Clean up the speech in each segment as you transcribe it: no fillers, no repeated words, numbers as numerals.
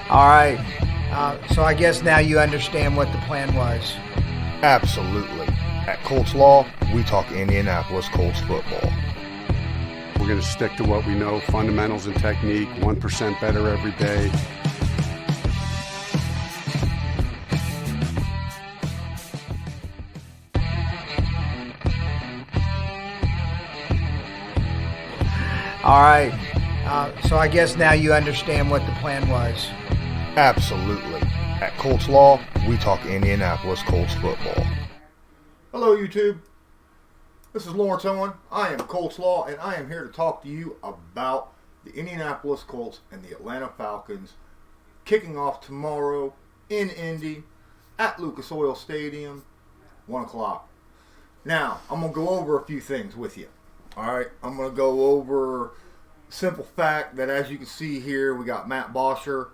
All right. So I guess now you understand what the plan was. Absolutely. At Colts Law, we talk Indianapolis Colts football. We're going to stick to what we know, fundamentals and technique, 1% better every day. All right. So I guess now you understand what the plan was. Absolutely. At Colts Law, we talk Indianapolis Colts football. Hello, YouTube. This is Lawrence Owen. I am Colts Law, and I am here to talk to you about the Indianapolis Colts and the Atlanta Falcons kicking off tomorrow in Indy at Lucas Oil Stadium, 1 o'clock. Now, I'm going to go over a few things with you. All right, I'm going to go over simple fact that, as you can see here, we got Matt Bosher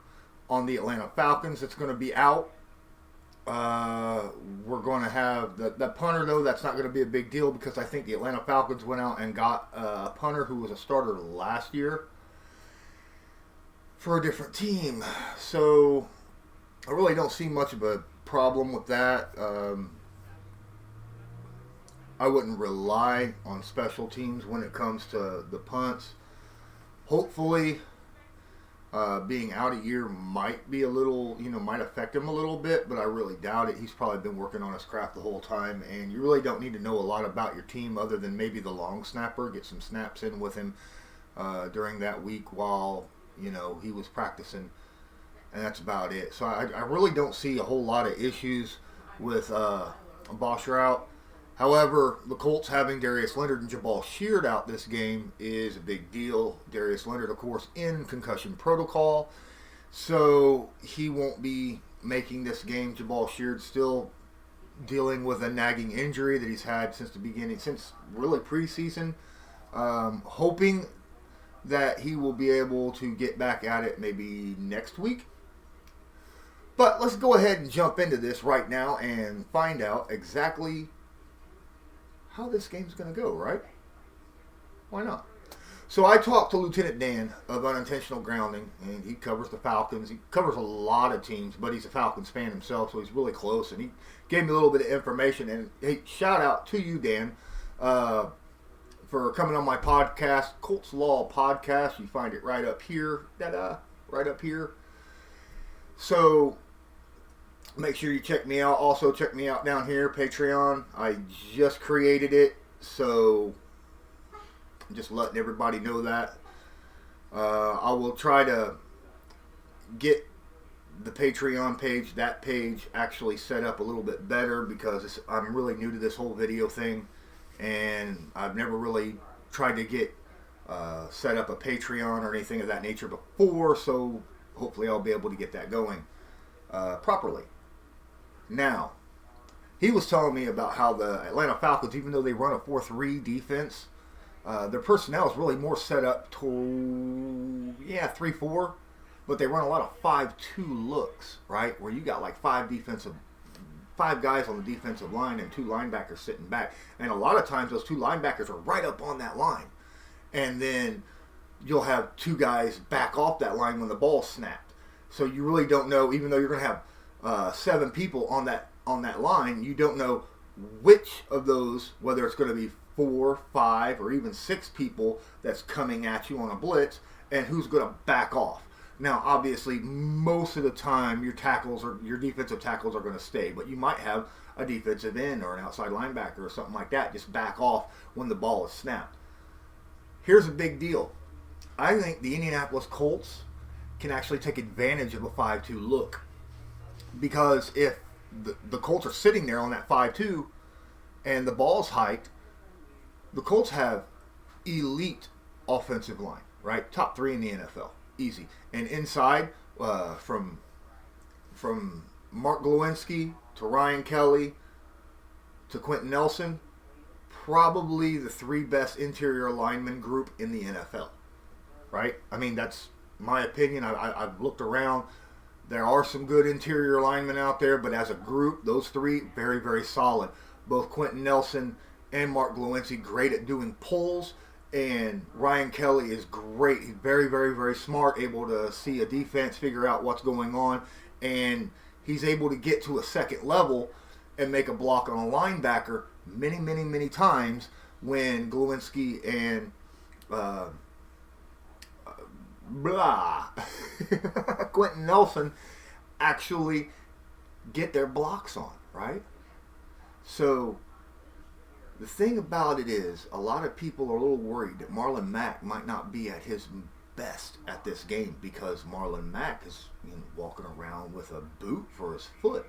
on the Atlanta Falcons that's going to be out. We're going to have the punter, though. That's not going to be a big deal because I think the Atlanta Falcons went out and got a punter who was a starter last year for a different team. So I really don't see much of a problem with that. I wouldn't rely on special teams when it comes to the punts. Hopefully, being out a year might be a little, might affect him a little bit, but I really doubt it. He's probably been working on his craft the whole time, and you really don't need to know a lot about your team other than maybe the long snapper. Get some snaps in with him during that week while, he was practicing, and that's about it. So I really don't see a whole lot of issues with Bosher out. However, the Colts having Darius Leonard and Jabal Sheard out this game is a big deal. Darius Leonard, of course, in concussion protocol, so he won't be making this game. Jabal Sheard still dealing with a nagging injury that he's had since really preseason. Hoping that he will be able to get back at it maybe next week. But let's go ahead and jump into this right now and find out exactly how this game's going to go, right? Why not? So I talked to Lieutenant Dan of Unintentional Grounding, and he covers the Falcons. He covers a lot of teams, but he's a Falcons fan himself, so he's really close. And he gave me a little bit of information. And hey, shout out to you, Dan, for coming on my podcast, Colts Law Podcast. You find it right up here. Right up here. So make sure you check me out. Also, check me out down here, Patreon. I just created it, so I'm just letting everybody know that. I will try to get the Patreon page, that page, actually set up a little bit better because I'm really new to this whole video thing, and I've never really tried to get set up a Patreon or anything of that nature before, so hopefully I'll be able to get that going properly. Now, he was telling me about how the Atlanta Falcons, even though they run a 4-3 defense, their personnel is really more set up to 3-4, but they run a lot of 5-2 looks, right? Where you got like five guys on the defensive line and 2 linebackers sitting back, and a lot of times those 2 linebackers are right up on that line, and then you'll have 2 guys back off that line when the ball's snapped. So you really don't know, even though you're going to have 7 people on that line, you don't know which of those, whether it's going to be 4, 5, or even 6 people that's coming at you on a blitz, and who's going to back off. Now, obviously, most of the time, your defensive tackles are going to stay, but you might have a defensive end or an outside linebacker or something like that just back off when the ball is snapped. Here's a big deal. I think the Indianapolis Colts can actually take advantage of a 5-2 look. Because if the Colts are sitting there on that 5-2 and the ball's hiked, the Colts have elite offensive line, right? Top 3 in the NFL. Easy. And inside, from Mark Glowinski to Ryan Kelly to Quentin Nelson, probably the 3 best interior lineman group in the NFL, right? I mean, that's my opinion. I've looked around. There are some good interior linemen out there, but as a group, those 3, very, very solid. Both Quentin Nelson and Mark Glowinski, great at doing pulls And Ryan Kelly is great. He's very, very, very smart, able to see a defense, figure out what's going on, and he's able to get to a second level and make a block on a linebacker many, many, many times when Glowinski and Quentin Nelson actually get their blocks on, right? So the thing about it is, a lot of people are a little worried that Marlon Mack might not be at his best at this game because Marlon Mack is walking around with a boot for his foot.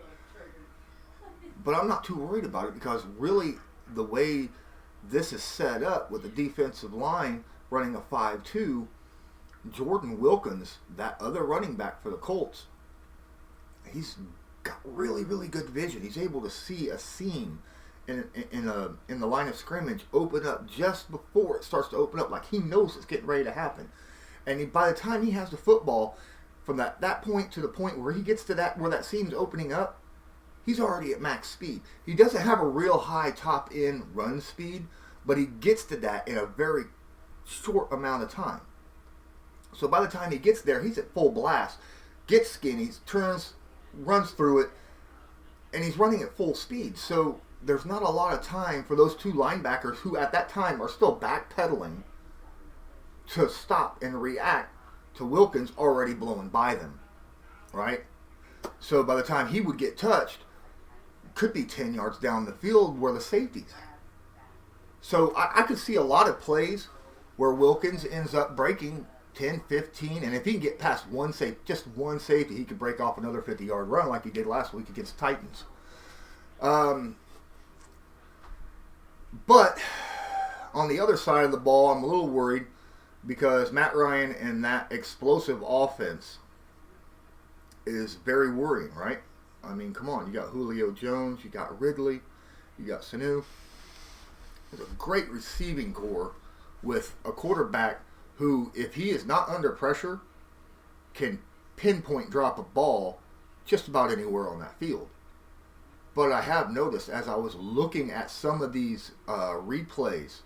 But I'm not too worried about it because really the way this is set up with the defensive line running a 5-2, Jordan Wilkins, that other running back for the Colts, he's got really, really good vision. He's able to see a seam in the line of scrimmage open up just before it starts to open up, like he knows it's getting ready to happen. And by the time he has the football, from that point to the point where he gets to where that seam's opening up, he's already at max speed. He doesn't have a real high top end run speed, but he gets to that in a very short amount of time. So by the time he gets there, he's at full blast, gets skinny, turns, runs through it, and he's running at full speed. So there's not a lot of time for those two linebackers who at that time are still backpedaling to stop and react to Wilkins already blowing by them, right? So by the time he would get touched, could be 10 yards down the field where the safety's at. So I could see a lot of plays where Wilkins ends up breaking 10, 15, and if he can get past just one safety, he could break off another 50-yard run like he did last week against the Titans. But on the other side of the ball, I'm a little worried because Matt Ryan and that explosive offense is very worrying, right? I mean, come on. You got Julio Jones, you got Ridley, you got Sanu. There's a great receiving core with a quarterback who, if he is not under pressure, can pinpoint drop a ball just about anywhere on that field. But I have noticed as I was looking at some of these replays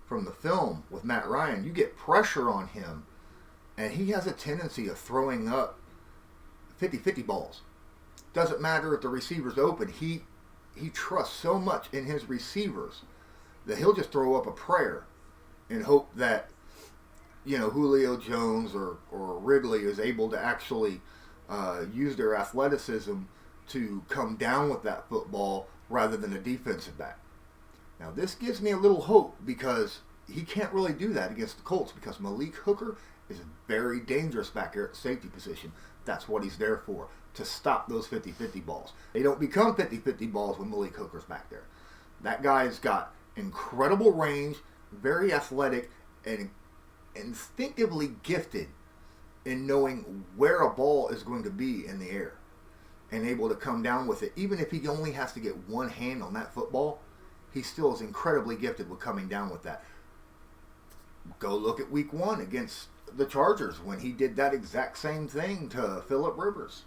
from the film with Matt Ryan, you get pressure on him, and he has a tendency of throwing up 50-50 balls. Doesn't matter if the receiver's open. He trusts so much in his receivers that he'll just throw up a prayer and hope that Julio Jones or Ridley is able to actually use their athleticism to come down with that football rather than a defensive back. Now this gives me a little hope because he can't really do that against the Colts because Malik Hooker is very dangerous back there at the safety position. That's what he's there for, to stop those 50-50 balls. They don't become 50-50 balls when Malik Hooker's back there. That guy's got incredible range, very athletic, and instinctively gifted in knowing where a ball is going to be in the air and able to come down with it. Even if he only has to get one hand on that football, he still is incredibly gifted with coming down with that. Go look at week 1 against the Chargers when he did that exact same thing to Phillip Rivers.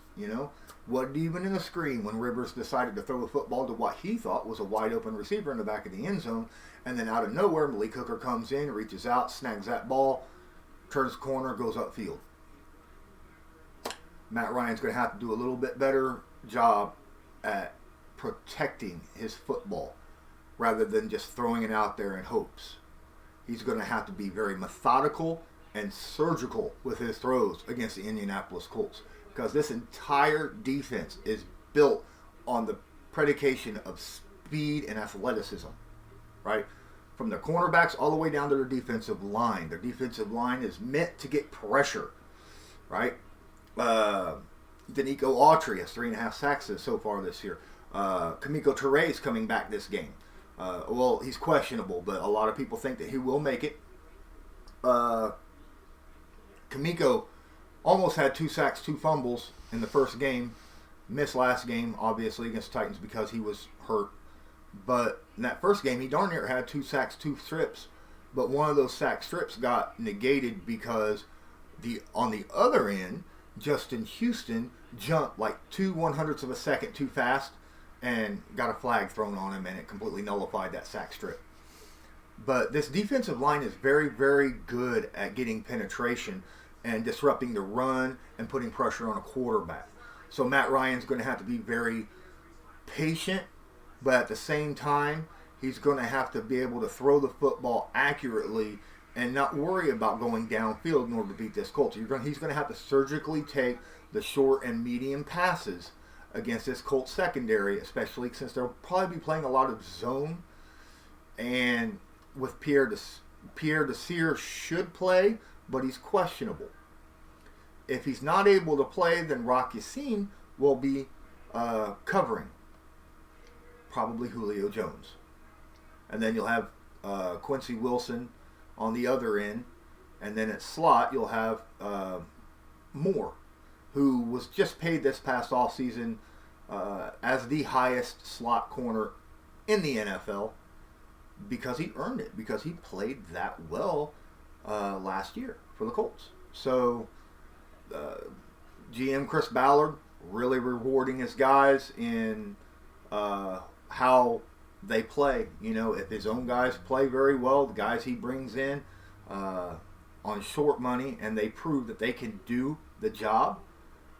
Wasn't even in the screen when Rivers decided to throw the football to what he thought was a wide open receiver in the back of the end zone, and then out of nowhere Malik Hooker comes in, reaches out, snags that ball, turns the corner, goes upfield. Matt Ryan's going to have to do a little bit better job at protecting his football rather than just throwing it out there in hopes. He's going to have to be very methodical and surgical with his throws against the Indianapolis Colts because this entire defense is built on the predication of speed and athleticism, right? From their cornerbacks all the way down to their defensive line. Their defensive line is meant to get pressure, right? Danico Autry has 3.5 sacks so far this year. Kamiko Toure is coming back this game. Well, he's questionable, but a lot of people think that he will make it. Kamiko almost had 2 sacks, 2 fumbles in the first game. Missed last game, obviously, against the Titans because he was hurt. But in that first game, he darn near had 2 sacks, 2 strips. But one of those sack strips got negated because on the other end, Justin Houston jumped like 2/100ths of a second too fast and got a flag thrown on him, and it completely nullified that sack strip. But this defensive line is very, very good at getting penetration and disrupting the run and putting pressure on a quarterback. So Matt Ryan's going to have to be very patient, but at the same time, he's going to have to be able to throw the football accurately and not worry about going downfield in order to beat this Colts. He's going to have to surgically take the short and medium passes against this Colts secondary, especially since they'll probably be playing a lot of zone. And with Pierre Desir should play, but he's questionable. If he's not able to play, then Rock Yassin will be covering, probably Julio Jones. And then you'll have Quincy Wilson on the other end. And then at slot, you'll have Moore, who was just paid this past offseason as the highest slot corner in the NFL because he earned it, because he played that well last year for the Colts. So GM Chris Ballard really rewarding his guys in how they play. You know, if his own guys play very well, the guys he brings in on short money and they prove that they can do the job,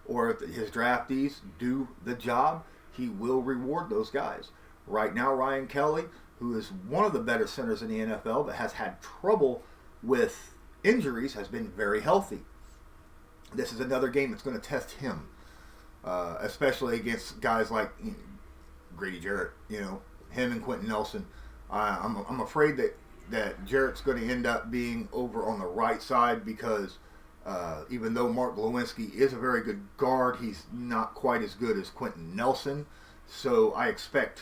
or if his draftees do the job, he will reward those guys. Right now, Ryan Kelly, who is one of the better centers in the NFL but has had trouble with injuries, has been very healthy. This is another game that's going to test him, especially against guys like Grady Jarrett, him and Quentin Nelson. I'm afraid that Jarrett's going to end up being over on the right side because even though Mark Lewinsky is a very good guard, he's not quite as good as Quentin Nelson. So I expect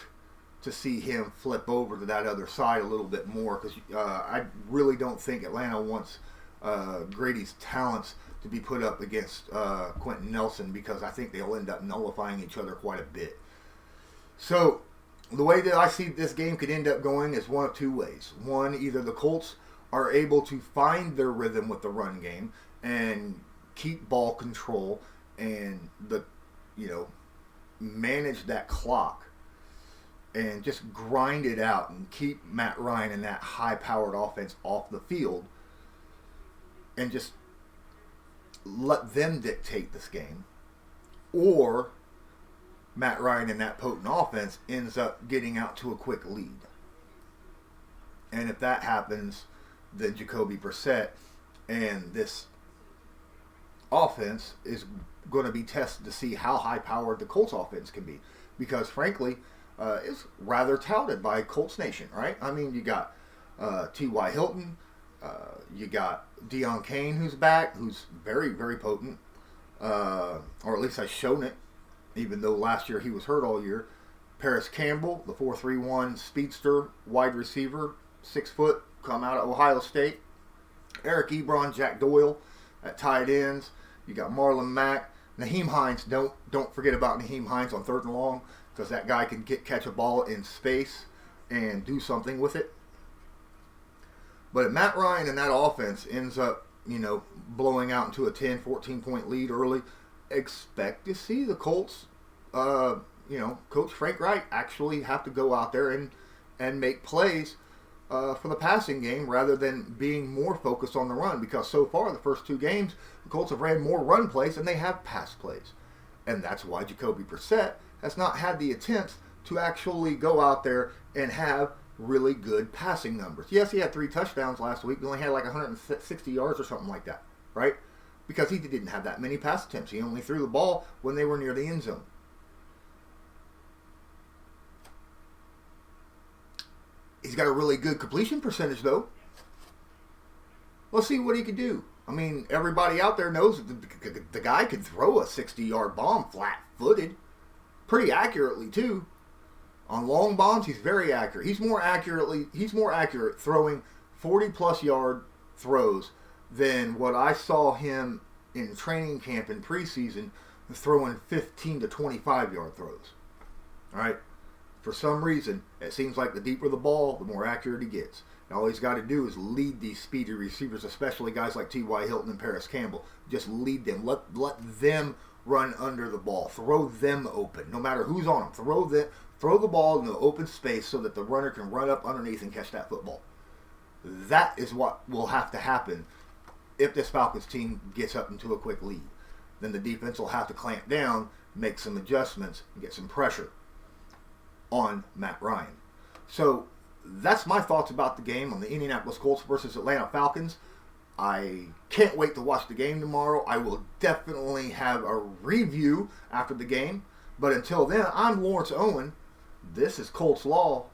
to see him flip over to that other side a little bit more because I really don't think Atlanta wants Grady's talents to be put up against Quentin Nelson because I think they'll end up nullifying each other quite a bit. So the way that I see this game could end up going is one of two ways. One, either the Colts are able to find their rhythm with the run game and keep ball control and manage that clock and just grind it out and keep Matt Ryan and that high-powered offense off the field and just let them dictate this game. Or Matt Ryan and that potent offense ends up getting out to a quick lead. And if that happens, then Jacoby Brissett and this offense is going to be tested to see how high-powered the Colts offense can be. Because, frankly, it's rather touted by Colts Nation, right? I mean, you got T.Y. Hilton, you got Deion Kane, who's back, who's very, very potent, or at least has shown it, even though last year he was hurt all year. Paris Campbell, the 4.31 speedster wide receiver, 6 foot, come out of Ohio State. Eric Ebron, Jack Doyle at tight ends. You got Marlon Mack. Nyheim Hines, don't forget about Nyheim Hines on 3rd and long because that guy can catch a ball in space and do something with it. But if Matt Ryan and that offense ends up, blowing out into a 10, 14-point lead early, expect to see the Colts, Coach Frank Reich actually have to go out there and make plays for the passing game rather than being more focused on the run, because so far the first 2 games the Colts have ran more run plays than they have pass plays, and that's why Jacoby Brissett has not had the attempts to actually go out there and have really good passing numbers. Yes, he had 3 touchdowns last week. He only had like 160 yards or something like that, right? Because he didn't have that many pass attempts. He only threw the ball when they were near the end zone. He's got a really good completion percentage, though. Let's see what he can do. I mean, everybody out there knows that the guy can throw a 60-yard bomb flat-footed. Pretty accurately, too. On long bombs, he's very accurate. He's more accurate throwing 40-plus yard throws than what I saw him in training camp in preseason throwing 15 to 25-yard throws. All right? For some reason, it seems like the deeper the ball, the more accurate he gets. And all he's got to do is lead these speedy receivers, especially guys like T.Y. Hilton and Paris Campbell. Just lead them. Let them run under the ball. Throw them open, no matter who's on them. Throw the ball in the open space so that the runner can run up underneath and catch that football. That is what will have to happen if this Falcons team gets up into a quick lead. Then the defense will have to clamp down, make some adjustments, and get some pressure on Matt Ryan. So that's my thoughts about the game on the Indianapolis Colts versus Atlanta Falcons. I can't wait to watch the game tomorrow. I will definitely have a review after the game. But until then, I'm Lawrence Owen. This is Colts Law.